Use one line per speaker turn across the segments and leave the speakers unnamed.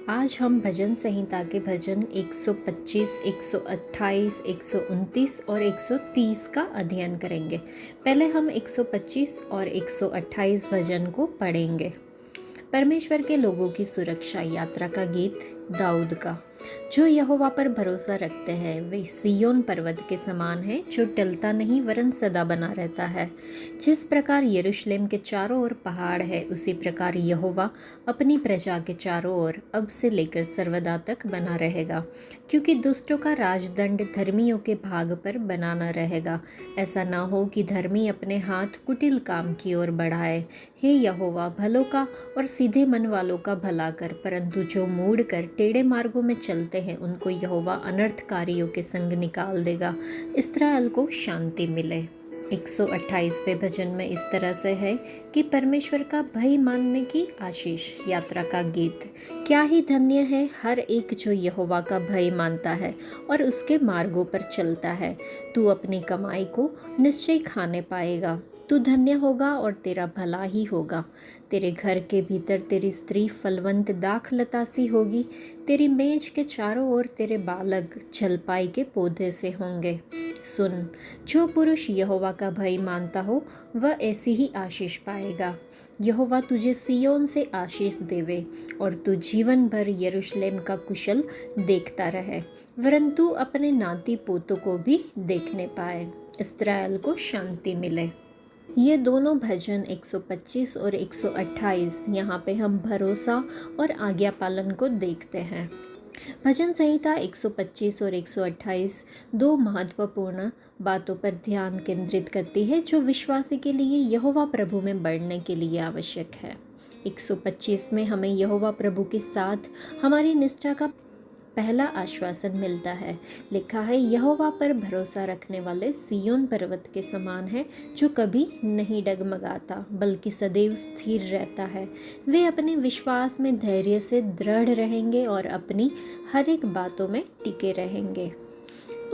आज हम भजन संहिता के भजन 125, 128, 129 और 130 का अध्ययन करेंगे। पहले हम 125 और 128 भजन को पढ़ेंगे। परमेश्वर के लोगों की सुरक्षा यात्रा का गीत दाऊद का। जो यहोवा पर भरोसा रखते हैं वे सिय्योन पर्वत के समान है, जो टलता नहीं वरन सदा बना रहता है। जिस प्रकार यरूशलेम के चारों ओर पहाड़ है, उसी प्रकार यहोवा अपनी प्रजा के चारों ओर अब से लेकर सर्वदा तक बना रहेगा। क्योंकि दुष्टों का राजदंड धर्मियों के भाग पर बना न रहेगा। ऐसा न हो कि धर्मी अपने हाथ कुटिल काम की ओर बढ़ाए। हे यहोवा, भलों का और सीधे मन वालों का भला कर, परंतु जो मूढ़ कर टेढ़े मार्गों में चलते हैं उनको यहोवा अनर्थकारियों के संग निकाल देगा। इस्राएल को शांति मिले। 128वें भजन में इस तरह से है कि परमेश्वर का भय मानने की आशीष यात्रा का गीत। क्या ही धन्य है हर एक जो यहोवा का भय मानता है और उसके मार्गों पर चलता है। तू अपनी कमाई को निश्चय खाने पाएगा। तू धन्य होगा और तेरा भला ही होगा। तेरे घर के भीतर तेरी स्त्री फलवंत दाखलता सी होगी। तेरी मेज के चारों ओर तेरे बालक जलपाई के पौधे से होंगे। सुन, जो पुरुष यहोवा का भय मानता हो वह ऐसी ही आशीष पाएगा। यहोवा तुझे सिय्योन से आशीष देवे और तू जीवन भर यरूशलेम का कुशल देखता रहे, वरन तू अपने नाती पोतों को भी देखने पाए। इस्राएल को शांति मिले। ये दोनों भजन 125 और 128 यहाँ पे हम भरोसा और आज्ञा पालन को देखते हैं। भजन संहिता 125 और 128 दो महत्वपूर्ण बातों पर ध्यान केंद्रित करती है जो विश्वासी के लिए यहोवा प्रभु में बढ़ने के लिए आवश्यक है। 125 में हमें यहोवा प्रभु के साथ हमारी निष्ठा का पहला आश्वासन मिलता है। लिखा है, यहोवा पर भरोसा रखने वाले सिय्योन पर्वत के समान है, जो कभी नहीं डगमगाता बल्कि सदैव स्थिर रहता है। वे अपने विश्वास में धैर्य से दृढ़ रहेंगे और अपनी हर एक बातों में टिके रहेंगे।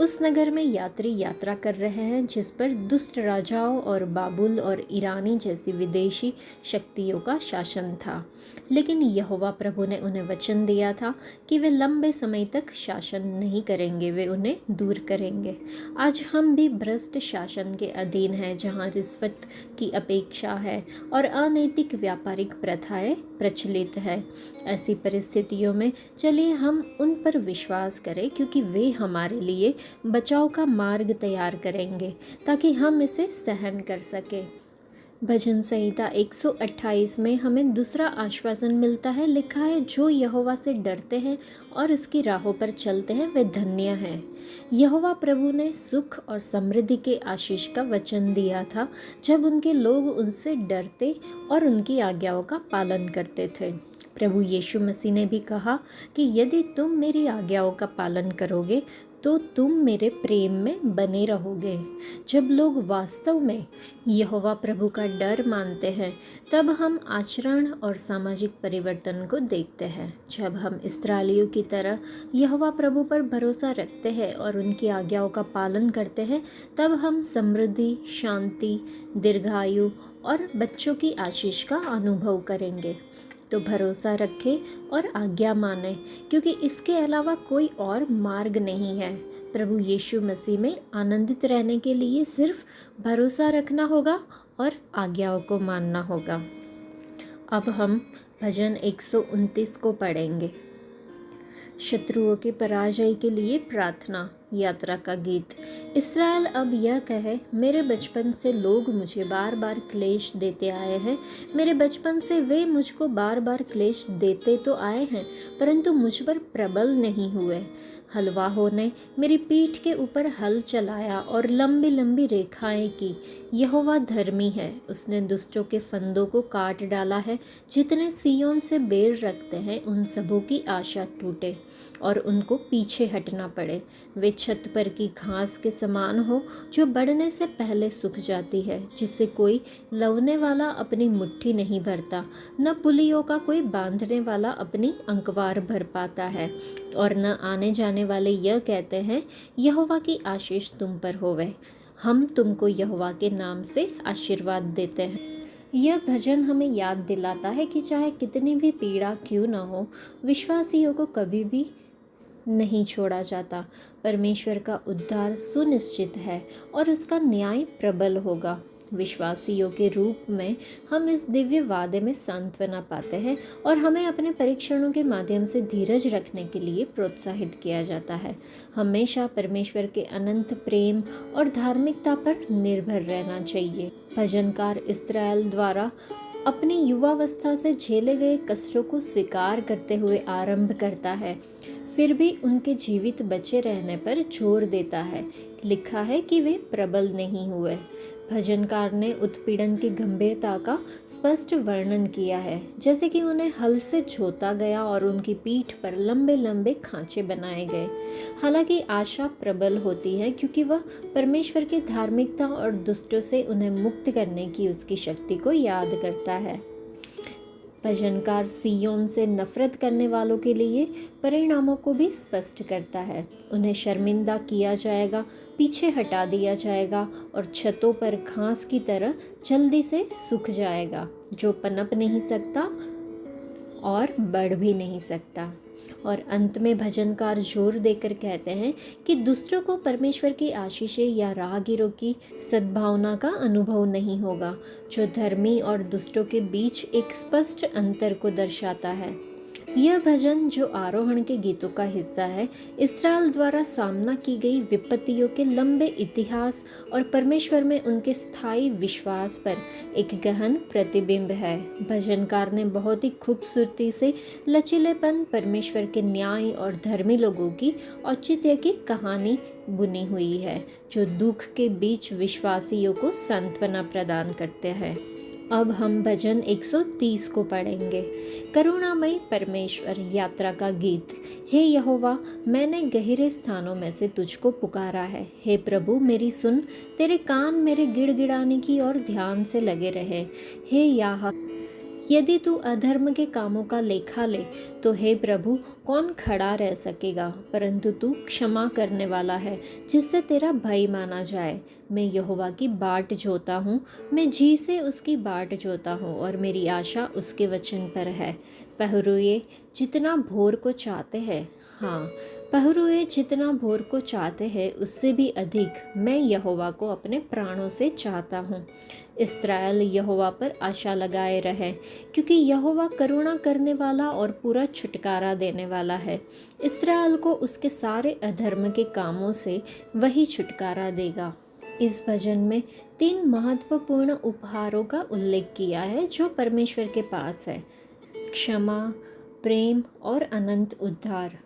उस नगर में यात्री यात्रा कर रहे हैं जिस पर दुष्ट राजाओं और बाबुल और ईरानी जैसी विदेशी शक्तियों का शासन था, लेकिन यहोवा प्रभु ने उन्हें वचन दिया था कि वे लंबे समय तक शासन नहीं करेंगे, वे उन्हें दूर करेंगे। आज हम भी भ्रष्ट शासन के अधीन हैं, जहां रिश्वत की अपेक्षा है और अनैतिक व्यापारिक प्रथाएं प्रचलित है। ऐसी परिस्थितियों में चलिए हम उन पर विश्वास करें, क्योंकि वे हमारे लिए बचाव का मार्ग तैयार करेंगे ताकि हम इसे सहन कर सके। भजन संहिता 128 में हमें दूसरा आश्वासन मिलता है। लिखा है, जो यहोवा से डरते हैं और उसकी राहों पर चलते हैं वे धन्य हैं। यहोवा प्रभु ने सुख और समृद्धि के आशीष का वचन दिया था जब उनके लोग उनसे डरते और उनकी आज्ञाओं का पालन करते थे। प्रभु यीशु मसीह ने भी कहा कि यदि तुम मेरी आज्ञाओं का पालन करोगे तो तुम मेरे प्रेम में बने रहोगे। जब लोग वास्तव में यहोवा प्रभु का डर मानते हैं तब हम आचरण और सामाजिक परिवर्तन को देखते हैं। जब हम इस्राएलियों की तरह यहोवा प्रभु पर भरोसा रखते हैं और उनकी आज्ञाओं का पालन करते हैं तब हम समृद्धि, शांति, दीर्घायु और बच्चों की आशीष का अनुभव करेंगे। तो भरोसा रखें और आज्ञा माने, क्योंकि इसके अलावा कोई और मार्ग नहीं है। प्रभु यीशु मसीह में आनंदित रहने के लिए सिर्फ भरोसा रखना होगा और आज्ञाओं को मानना होगा। अब हम भजन 129 को पढ़ेंगे। शत्रुओं के पराजय के लिए प्रार्थना यात्रा का गीत। इस्राएल अब यह कहे, मेरे बचपन से लोग मुझे बार बार क्लेश देते आए हैं। मेरे बचपन से वे मुझको बार बार क्लेश देते तो आए हैं, परंतु मुझ पर प्रबल नहीं हुए। हलवाहों ने मेरी पीठ के ऊपर हल चलाया और लंबी लंबी रेखाएं की। यहोवा धर्मी है, उसने दुष्टों के फंदों को काट डाला है। जितने सिय्योन से बैर रखते हैं उन सबों की आशा टूटे और उनको पीछे हटना पड़े। वे छत पर की घास के समान हो जो बढ़ने से पहले सूख जाती है, जिससे कोई लवने वाला अपनी मुट्ठी नहीं भरता, न पुलियों का कोई बांधने वाला अपनी अंकवार भर पाता है, और न आने जाने वाले यह कहते हैं, यहोवा की आशीष तुम पर होवे। हम तुमको यहोवा के नाम से आशीर्वाद देते हैं। यह भजन हमें याद दिलाता है कि चाहे कितनी भी पीड़ा क्यों न हो, विश्वासियों को कभी भी नहीं छोड़ा जाता। परमेश्वर का उद्धार सुनिश्चित है और उसका न्याय प्रबल होगा। विश्वासियों के रूप में हम इस दिव्य वादे में सांत्वना पाते हैं और हमें अपने परीक्षणों के माध्यम से धीरज रखने के लिए प्रोत्साहित किया जाता है। हमेशा परमेश्वर के अनंत प्रेम और धार्मिकता पर निर्भर रहना चाहिए। भजनकार इस्राएल द्वारा अपनी युवावस्था से झेले गए कष्टों को स्वीकार करते हुए आरंभ करता है, फिर भी उनके जीवित बचे रहने पर जोर देता है। लिखा है कि वे प्रबल नहीं हुए। भजनकार ने उत्पीड़न की गंभीरता का स्पष्ट वर्णन किया है, जैसे कि उन्हें हल से जोता गया और उनकी पीठ पर लंबे लंबे खांचे बनाए गए। हालांकि आशा प्रबल होती है क्योंकि वह परमेश्वर की धार्मिकता और दुष्टों से उन्हें मुक्त करने की उसकी शक्ति को याद करता है। भजनकार सियोन से नफरत करने वालों के लिए परिणामों को भी स्पष्ट करता है। उन्हें शर्मिंदा किया जाएगा, पीछे हटा दिया जाएगा और छतों पर घास की तरह जल्दी से सूख जाएगा, जो पनप नहीं सकता और बढ़ भी नहीं सकता। और अंत में भजनकार जोर देकर कहते हैं कि दुष्टों को परमेश्वर की आशीषें या राहगीरों की सद्भावना का अनुभव नहीं होगा, जो धर्मी और दुष्टों के बीच एक स्पष्ट अंतर को दर्शाता है। यह भजन, जो आरोहण के गीतों का हिस्सा है, इस्राएल द्वारा सामना की गई विपत्तियों के लंबे इतिहास और परमेश्वर में उनके स्थायी विश्वास पर एक गहन प्रतिबिंब है। भजनकार ने बहुत ही खूबसूरती से लचीलेपन, परमेश्वर के न्याय और धर्मी लोगों की औचित्य की कहानी बुनी हुई है, जो दुख के बीच विश्वासियों को सांत्वना प्रदान करते हैं। अब हम भजन 130 को पढ़ेंगे। करुणामयी परमेश्वर, यात्रा का गीत। हे यहोवा, मैंने गहरे स्थानों में से तुझको पुकारा है। हे प्रभु, मेरी सुन, तेरे कान मेरे गिड़गिड़ाने की ओर ध्यान से लगे रहे। हे याह, यदि तू अधर्म के कामों का लेखा ले तो हे प्रभु, कौन खड़ा रह सकेगा? परंतु तू क्षमा करने वाला है, जिससे तेरा भय माना जाए। मैं यहोवा की बाट जोता हूँ, मैं जी से उसकी बाट जोता हूँ और मेरी आशा उसके वचन पर है। पहरुए जितना भोर को चाहते हैं, हाँ, पहरुए जितना भोर को चाहते हैं, उससे भी अधिक मैं यहोवा को अपने प्राणों से चाहता हूँ। इस्राएल यहोवा पर आशा लगाए रहे, क्योंकि यहोवा करुणा करने वाला और पूरा छुटकारा देने वाला है। इस्राएल को उसके सारे अधर्म के कामों से वही छुटकारा देगा। इस भजन में 3 महत्वपूर्ण उपहारों का उल्लेख किया है जो परमेश्वर के पास है: क्षमा, प्रेम और अनंत उद्धार।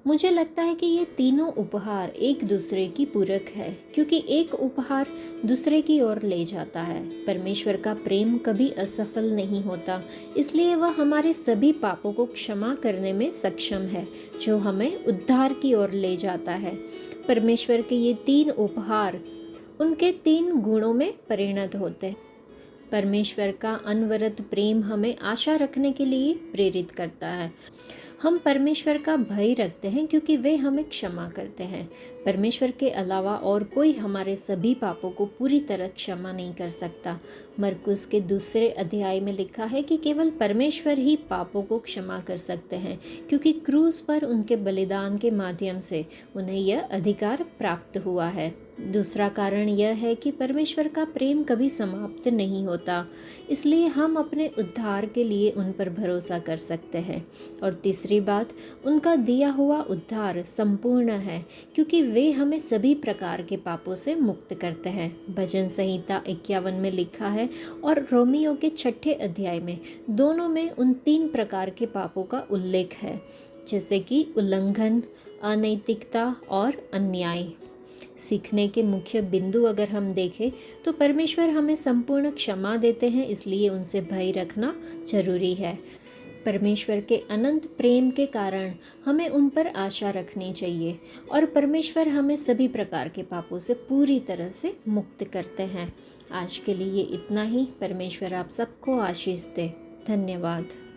मुझे लगता है कि ये तीनों उपहार एक दूसरे की पूरक है, क्योंकि एक उपहार दूसरे की ओर ले जाता है। परमेश्वर का प्रेम कभी असफल नहीं होता, इसलिए वह हमारे सभी पापों को क्षमा करने में सक्षम है, जो हमें उद्धार की ओर ले जाता है। परमेश्वर के ये 3 उपहार उनके 3 गुणों में परिणत होते हैं। परमेश्वर का अनवरत प्रेम हमें आशा रखने के लिए प्रेरित करता है। हम परमेश्वर का भय रखते हैं क्योंकि वे हमें क्षमा करते हैं। परमेश्वर के अलावा और कोई हमारे सभी पापों को पूरी तरह क्षमा नहीं कर सकता। मरकुस के 2 अध्याय में लिखा है कि केवल परमेश्वर ही पापों को क्षमा कर सकते हैं, क्योंकि क्रूस पर उनके बलिदान के माध्यम से उन्हें यह अधिकार प्राप्त हुआ है। दूसरा कारण यह है कि परमेश्वर का प्रेम कभी समाप्त नहीं होता, इसलिए हम अपने उद्धार के लिए उन पर भरोसा कर सकते हैं। और तीसरी बात, उनका दिया हुआ उद्धार संपूर्ण है, क्योंकि वे हमें सभी प्रकार के पापों से मुक्त करते हैं। भजन संहिता 51 में लिखा है और रोमियो के 6 अध्याय में, दोनों में उन 3 प्रकार के पापों का उल्लेख है, जैसे कि उल्लंघन, अनैतिकता और अन्याय। सीखने के मुख्य बिंदु अगर हम देखें तो परमेश्वर हमें संपूर्ण क्षमा देते हैं, इसलिए उनसे भय रखना जरूरी है। परमेश्वर के अनंत प्रेम के कारण हमें उन पर आशा रखनी चाहिए और परमेश्वर हमें सभी प्रकार के पापों से पूरी तरह से मुक्त करते हैं। आज के लिए इतना ही। परमेश्वर आप सबको आशीष दे। धन्यवाद।